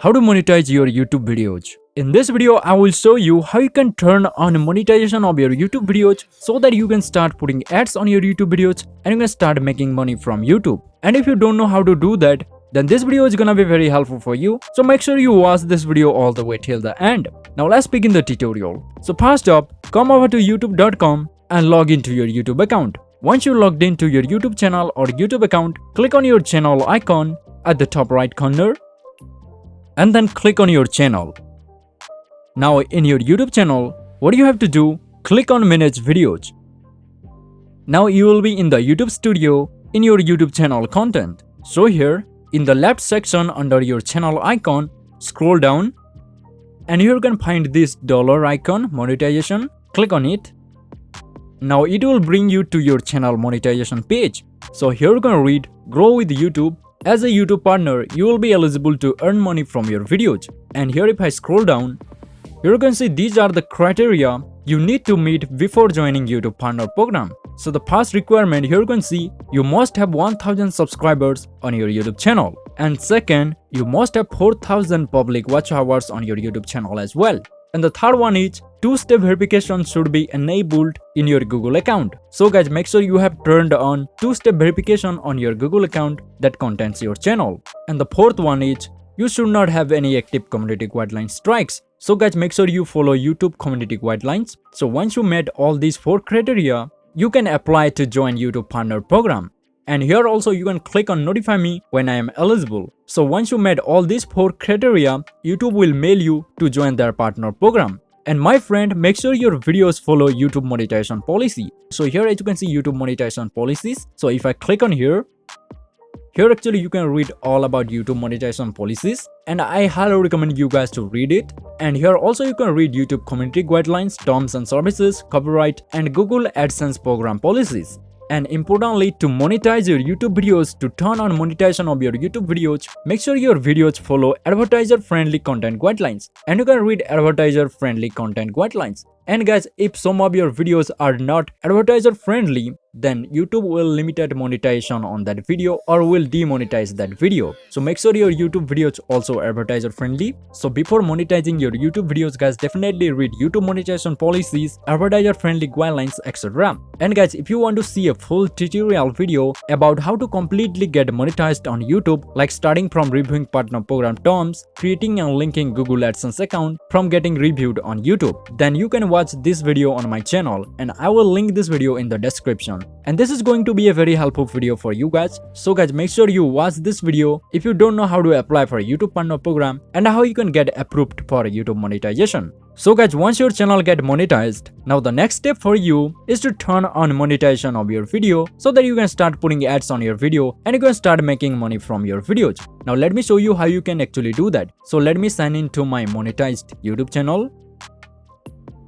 How to monetize your YouTube videos. In this video, I will show you how you can turn on monetization of your YouTube videos so that you can start putting ads on your YouTube videos and you can start making money from YouTube. And if you don't know how to do that, then this video is gonna be very helpful for you. So make sure you watch this video all the way till the end. Now let's begin the tutorial. So first up, come over to youtube.com and log into your YouTube account. Once you logged into your YouTube channel or YouTube account, click on your channel icon at the top right corner and then click on your channel. Now in your YouTube channel, what you have to do, click on manage videos. Now you will be in the YouTube studio in your YouTube channel content. So here in the left section under your channel icon, scroll down and here you can find this dollar icon monetization. Click on it. Now it will bring you to your channel monetization page. So here you can read grow with YouTube. As a YouTube partner, you will be eligible to earn money from your videos. And here if I scroll down, here you can see these are the criteria you need to meet before joining YouTube partner program. So the first requirement, here you can see you must have 1000 subscribers on your YouTube channel. And second, you must have 4000 public watch hours on your YouTube channel as well. And the third one is two-step verification should be enabled in your Google account. So guys, make sure you have turned on two-step verification on your Google account that contains your channel. And the fourth one is you should not have any active community guideline strikes. So guys, make sure you follow YouTube community guidelines. So once you met all these 4 criteria, you can apply to join YouTube partner program. And here also you can click on notify me when I am eligible. So once you met all these 4 criteria, YouTube will mail you to join their partner program. And my friend, make sure your videos follow YouTube monetization policy. So here as you can see YouTube monetization policies. So if I click on here actually you can read all about YouTube monetization policies. And I highly recommend you guys to read it. And here also you can read YouTube community guidelines, terms and services, copyright and Google AdSense program policies. And importantly, to monetize your YouTube videos, to turn on monetization of your YouTube videos, make sure your videos follow advertiser-friendly content guidelines. And you can read advertiser-friendly content guidelines. And guys, if some of your videos are not advertiser-friendly, then YouTube will limit monetization on that video or will demonetize that video. So make sure your YouTube videos also advertiser-friendly. So before monetizing your YouTube videos, guys, definitely read YouTube monetization policies, advertiser-friendly guidelines, etc. And guys, if you want to see a full tutorial video about how to completely get monetized on YouTube, like starting from reviewing partner program terms, creating and linking Google AdSense account from getting reviewed on YouTube, then you can watch this video on my channel and I will link this video in the description. And this is going to be a very helpful video for you guys. So guys, make sure you watch this video if you don't know how to apply for a YouTube partner program and how you can get approved for YouTube monetization. So guys, once your channel get monetized, now the next step for you is to turn on monetization of your video so that you can start putting ads on your video and you can start making money from your videos. Now let me show you how you can actually do that. So let me sign into my monetized YouTube channel.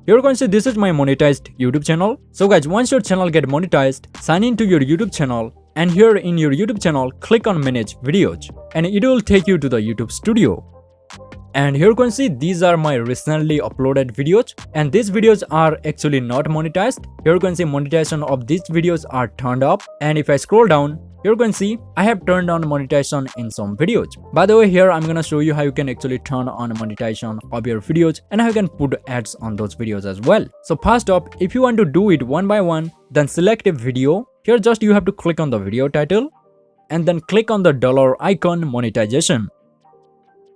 Here you can see this is my monetized YouTube channel. So guys, once your channel get monetized, sign into your YouTube channel and here in your YouTube channel, click on manage videos and it will take you to the YouTube studio. And here you can see these are my recently uploaded videos and these videos are actually not monetized. Here you can see monetization of these videos are turned up and if I scroll down, here you can see I have turned on monetization in some videos. By the way, here I'm gonna show you how you can actually turn on monetization of your videos and how you can put ads on those videos as well. So first up, if you want to do it one by one, then select a video. Here just you have to click on the video title and then click on the dollar icon monetization.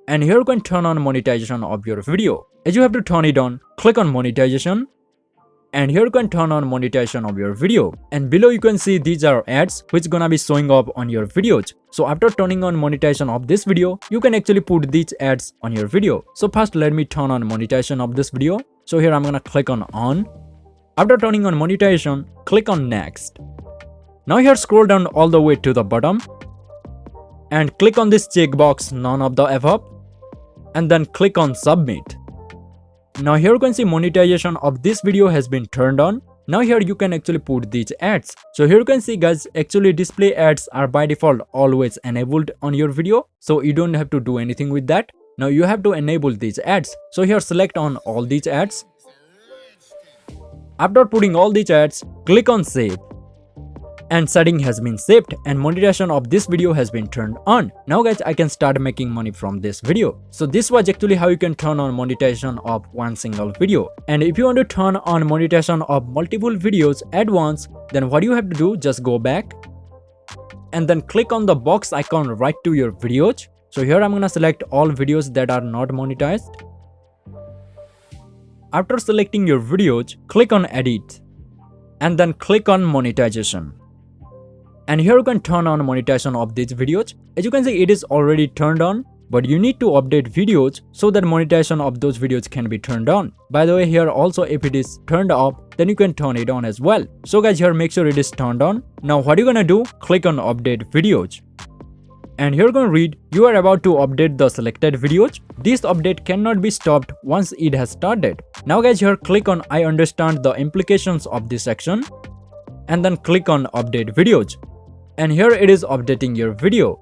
And here you can turn on monetization of your video. As you have to turn it on, click on monetization. And here you can turn on monetization of your video. And below you can see these are ads which gonna be showing up on your videos. So after turning on monetization of this video, you can actually put these ads on your video. So first let me turn on monetization of this video. So here I'm gonna click on on. After turning on monetization, click on next. Now here scroll down all the way to the bottom. And click on this checkbox none of the above. And then click on submit. Now here you can see monetization of this video has been turned on. Now here you can actually put these ads. So here you can see guys, actually display ads are by default always enabled on your video. So you don't have to do anything with that. Now you have to enable these ads. So here select on all these ads. After putting all these ads, click on save. and setting has been saved and monetization of this video has been turned on. Now guys, I can start making money from this video. So this was actually how you can turn on monetization of one single video. And if you want to turn on monetization of multiple videos at once, then what you have to do, just go back and then click on the box icon right to your videos. So here I'm gonna select all videos that are not monetized. After selecting your videos, click on edit and then click on monetization. And here you can turn on monetization of these videos. As you can see, it is already turned on, but you need to update videos so that monetization of those videos can be turned on. By the way, here also if it is turned off, then you can turn it on as well. So guys, here make sure it is turned on. Now what you're gonna do, click on update videos. And here you're gonna read, you are about to update the selected videos. This update cannot be stopped once it has started. Now guys, here click on I understand the implications of this action and then click on update videos. And here it is updating your video.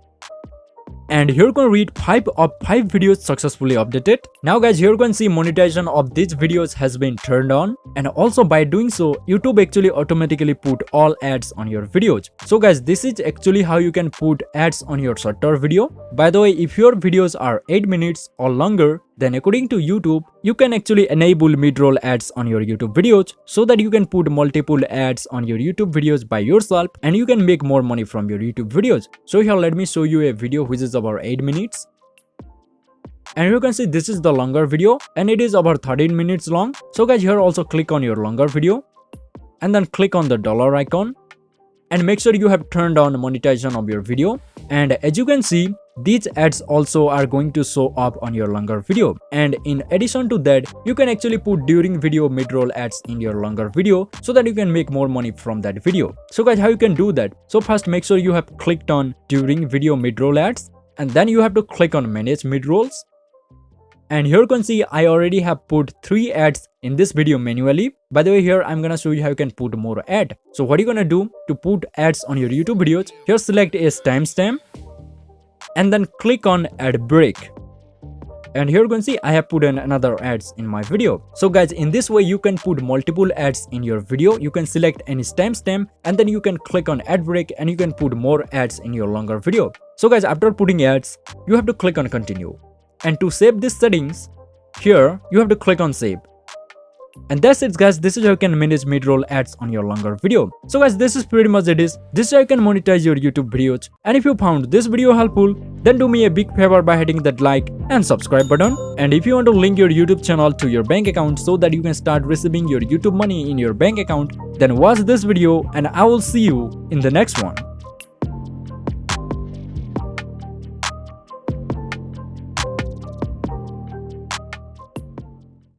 And here you can read 5 of 5 videos successfully updated. Now guys, here you can see monetization of these videos has been turned on, and also by doing so, YouTube actually automatically put all ads on your videos. So guys, this is actually how you can put ads on your shorter video. By the way, if your videos are 8 minutes or longer, then according to YouTube, you can actually enable mid-roll ads on your YouTube videos so that you can put multiple ads on your YouTube videos by yourself and you can make more money from your YouTube videos. So here let me show you a video which is about 8 minutes. And you can see this is the longer video and it is about 13 minutes long. So guys, here also click on your longer video and then click on the dollar icon and make sure you have turned on monetization of your video. And as you can see, these ads also are going to show up on your longer video. And in addition to that, you can actually put during video mid-roll ads in your longer video so that you can make more money from that video. So guys, how you can do that? So first, make sure you have clicked on during video mid-roll ads and then you have to click on manage mid-rolls. And here you can see I already have put 3 ads in this video manually. By the way, here I'm gonna show you how you can put more ad. So what you're gonna do to put ads on your YouTube videos, here select a timestamp and then click on add break. And here you can see I have put in another ads in my video. So guys, in this way you can put multiple ads in your video. You can select any timestamp and then you can click on add break and you can put more ads in your longer video. So guys, after putting ads, you have to click on continue. And to save these settings, here you have to click on save. And that's it guys, this is how you can manage mid-roll ads on your longer video. So guys, this is pretty much it is. This is how you can monetize your YouTube videos. And if you found this video helpful, then do me a big favor by hitting that like and subscribe button. And if you want to link your YouTube channel to your bank account so that you can start receiving your YouTube money in your bank account, then watch this video and I will see you in the next one.